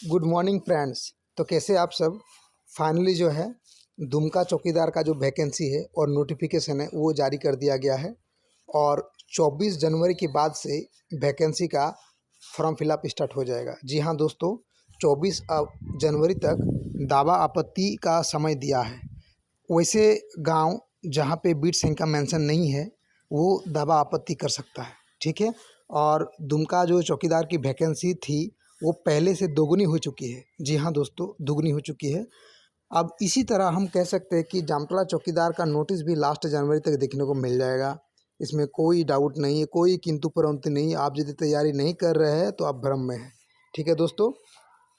Good morning friends. तो कैसे आप सब। फाइनली जो है दुमका चौकीदार का जो वैकेंसी है और नोटिफिकेशन है वो जारी कर दिया गया है और 24 जनवरी के बाद से वैकेंसी का फॉर्म फिलअप स्टार्ट हो जाएगा। जी हाँ दोस्तों, 24 जनवरी तक दावा आपत्ति का समय दिया है। वैसे गांव जहां पे बीट संख्या मेंशन नहीं है वो दावा आपत्ति कर सकता है, ठीक है। और दुमका जो चौकीदार की वैकेंसी थी वो पहले से दोगुनी हो चुकी है। जी हाँ दोस्तों, दुगनी हो चुकी है। अब इसी तरह हम कह सकते हैं कि जामतड़ा चौकीदार का नोटिस भी लास्ट जनवरी तक देखने को मिल जाएगा। इसमें कोई डाउट नहीं है, कोई किंतु परंतु नहीं है। आप यदि तैयारी नहीं कर रहे हैं तो आप भ्रम में हैं, ठीक है दोस्तों।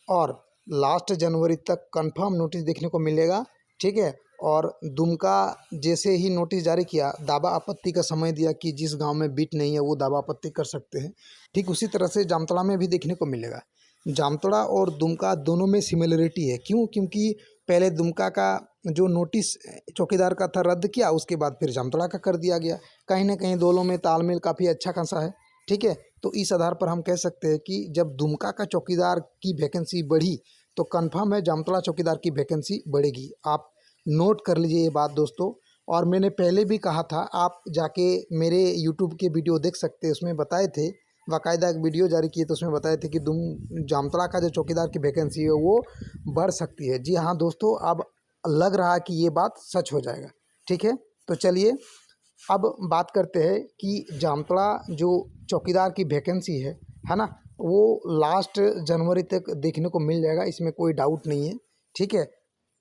और लास्ट जनवरी तक कंफर्म नोटिस देखने को मिलेगा, ठीक है। और दुमका जैसे ही नोटिस जारी किया, दावा आपत्ति का समय दिया कि जिस गांव में बीट नहीं है वो दावा आपत्ति कर सकते हैं, ठीक उसी तरह से जामतड़ा में भी देखने को मिलेगा। जामतड़ा और दुमका दोनों में सिमिलरिटी है। क्यों? क्योंकि पहले दुमका का जो नोटिस चौकीदार का था रद्द किया, उसके बाद फिर जामतड़ा का कर दिया गया। कहीं ना कहीं दोनों में तालमेल काफ़ी अच्छा खासा है, ठीक है। तो इस आधार पर हम कह सकते हैं कि जब दुमका का चौकीदार की वैकेंसी बढ़ी तो कंफर्म है जामतड़ा चौकीदार की वैकेंसी बढ़ेगी। आप नोट कर लीजिए ये बात दोस्तों। और मैंने पहले भी कहा था, आप जाके मेरे यूट्यूब के वीडियो देख सकते हैं, उसमें बताए थे, बाकायदा एक वीडियो जारी किए तो उसमें बताए थे कि जामतड़ा का जो चौकीदार की वैकेंसी है वो बढ़ सकती है। जी हाँ दोस्तों, अब लग रहा है कि ये बात सच हो जाएगा, ठीक है। तो चलिए अब बात करते हैं कि जामतड़ा जो चौकीदार की वैकेंसी है ना, वो लास्ट जनवरी तक देखने को मिल जाएगा, इसमें कोई डाउट नहीं है, ठीक है।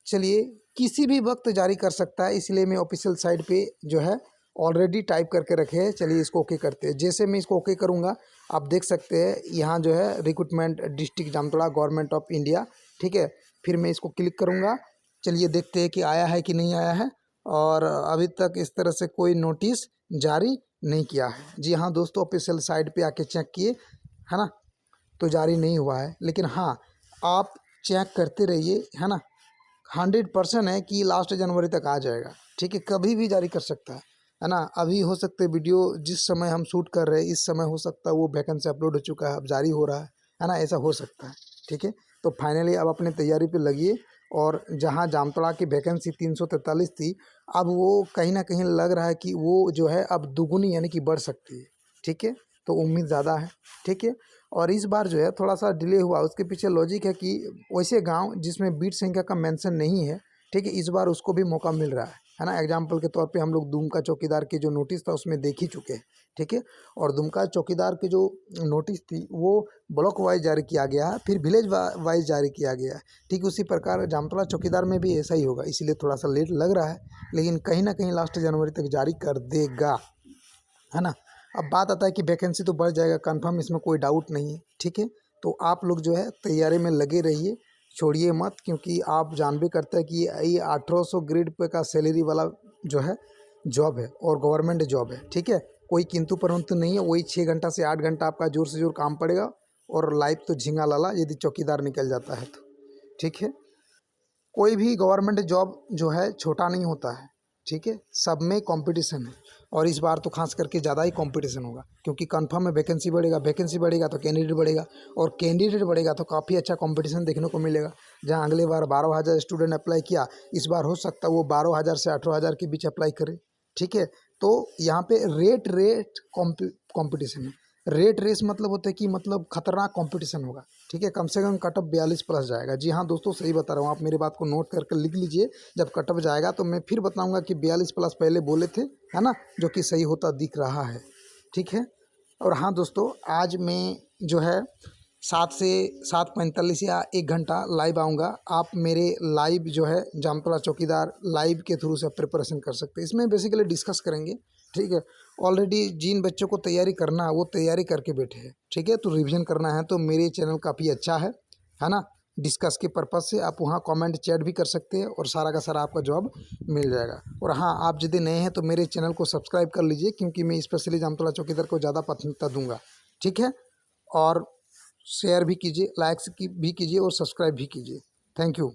चलिए, किसी भी वक्त जारी कर सकता है, इसलिए मैं ऑफिशियल साइट पे जो है ऑलरेडी टाइप करके रखे हैं। चलिए इसको ओके करते हैं। जैसे मैं इसको ओके करूँगा आप देख सकते हैं यहाँ जो है recruitment district Jamtara government of India, ठीक है। फिर मैं इसको क्लिक करूँगा। चलिए देखते हैं कि आया है कि नहीं आया है। और अभी तक इस तरह से कोई नोटिस जारी नहीं किया है। जी हाँ दोस्तों, ऑफिशियल साइट पे आके चेक किए, है ना, तो जारी नहीं हुआ है। लेकिन हाँ, आप चेक करते रहिए, है ना। 100% है कि लास्ट जनवरी तक आ जाएगा, ठीक है। कभी भी जारी कर सकता है ना। अभी हो सकता है वीडियो जिस समय हम शूट कर रहे हैं इस समय हो सकता है वो वैकेंसी अपलोड हो चुका है, अब जारी हो रहा है ना, ऐसा हो सकता है, ठीक है। तो फाइनली अब अपने तैयारी पे लगिए। और जहां जामतड़ा की वैकेंसी 343 थी, अब वो कहीं ना कहीं लग रहा है कि वो जो है अब दुगुनी यानी कि बढ़ सकती है, ठीक है। तो उम्मीद ज़्यादा है, ठीक है। और इस बार जो है थोड़ा सा डिले हुआ, उसके पीछे लॉजिक है कि वैसे गांव जिसमें बीट संख्या का मेंशन नहीं है, ठीक है, इस बार उसको भी मौका मिल रहा है ना। एग्जाम्पल के तौर पे हम लोग दुमका चौकीदार की जो नोटिस था उसमें देख ही चुके हैं, ठीक है। और दुमका चौकीदार की जो नोटिस थी वो ब्लॉक वाइज जारी किया गया है, फिर विलेज वाइज जारी किया गया है, ठीक उसी प्रकार जामतड़ा चौकीदार में भी ऐसा ही होगा। इसीलिए थोड़ा सा लेट लग रहा है, लेकिन कहीं ना कहीं लास्ट जनवरी तक जारी कर देगा, है ना। अब बात आता है कि वैकेंसी तो बढ़ जाएगा कंफर्म, इसमें कोई डाउट नहीं है, ठीक है। तो आप लोग जो है तैयारी में लगे रहिए, छोड़िए मत, क्योंकि आप जान भी करते हैं कि ये 1800 ग्रेड पे का सैलरी वाला जो है जॉब है और गवर्नमेंट जॉब है, ठीक है। कोई किंतु परंतु नहीं है। वही 6 घंटा से 8 घंटा आपका जोर से जोर काम पड़ेगा और लाइफ तो झींगा लाला यदि चौकीदार निकल जाता है तो, ठीक है। कोई भी गवर्नमेंट जॉब जो है छोटा नहीं होता है, ठीक है। सब में कंपटीशन है और इस बार तो खास करके ज़्यादा ही कंपटीशन होगा, क्योंकि कंफर्म है वैकेंसी बढ़ेगा, वैकेंसी बढ़ेगा तो कैंडिडेट बढ़ेगा, और कैंडिडेट बढ़ेगा तो काफ़ी अच्छा कंपटीशन देखने को मिलेगा। जहां अगले बार 12,000 स्टूडेंट अप्लाई किया, इस बार हो सकता है वो 12,000 से 18,000 के बीच अप्लाई करे, ठीक है। तो यहाँ पे रेट रेट कॉम्पिटिशन है। रेट रेस मतलब होता है कि मतलब खतरनाक कंपटीशन होगा, ठीक है। कम से कम कटअप 42 प्लस जाएगा। जी हाँ दोस्तों, सही बता रहा हूँ, आप मेरी बात को नोट करके लिख लीजिए। जब कटअप जाएगा तो मैं फिर बताऊंगा कि 42 प्लस पहले बोले थे, है ना, जो कि सही होता दिख रहा है, ठीक है। और हाँ दोस्तों, आज मैं जो है 7 से 7:45 या 1 घंटा लाइव आऊँगा। आप मेरे लाइव जो है जामतड़ा चौकीदार लाइव के थ्रू से प्रिपरेशन कर सकते हैं। इसमें बेसिकली डिस्कस करेंगे, ठीक है। ऑलरेडी जिन बच्चों को तैयारी करना है वो तैयारी करके बैठे हैं, ठीक है। तो रिवीजन करना है तो मेरे चैनल काफ़ी अच्छा है ना। डिस्कस के पर्पज़ से आप वहाँ कमेंट चैट भी कर सकते हैं और सारा का सारा आपका जॉब मिल जाएगा। और हाँ, आप यदि नए हैं तो मेरे चैनल को सब्सक्राइब कर लीजिए, क्योंकि मैं स्पेशली जामतड़ा चौकीदार को ज़्यादा प्राथमिकता दूंगा, ठीक है। और शेयर भी कीजिए, लाइक्स की भी कीजिए और सब्सक्राइब भी कीजिए। Thank you.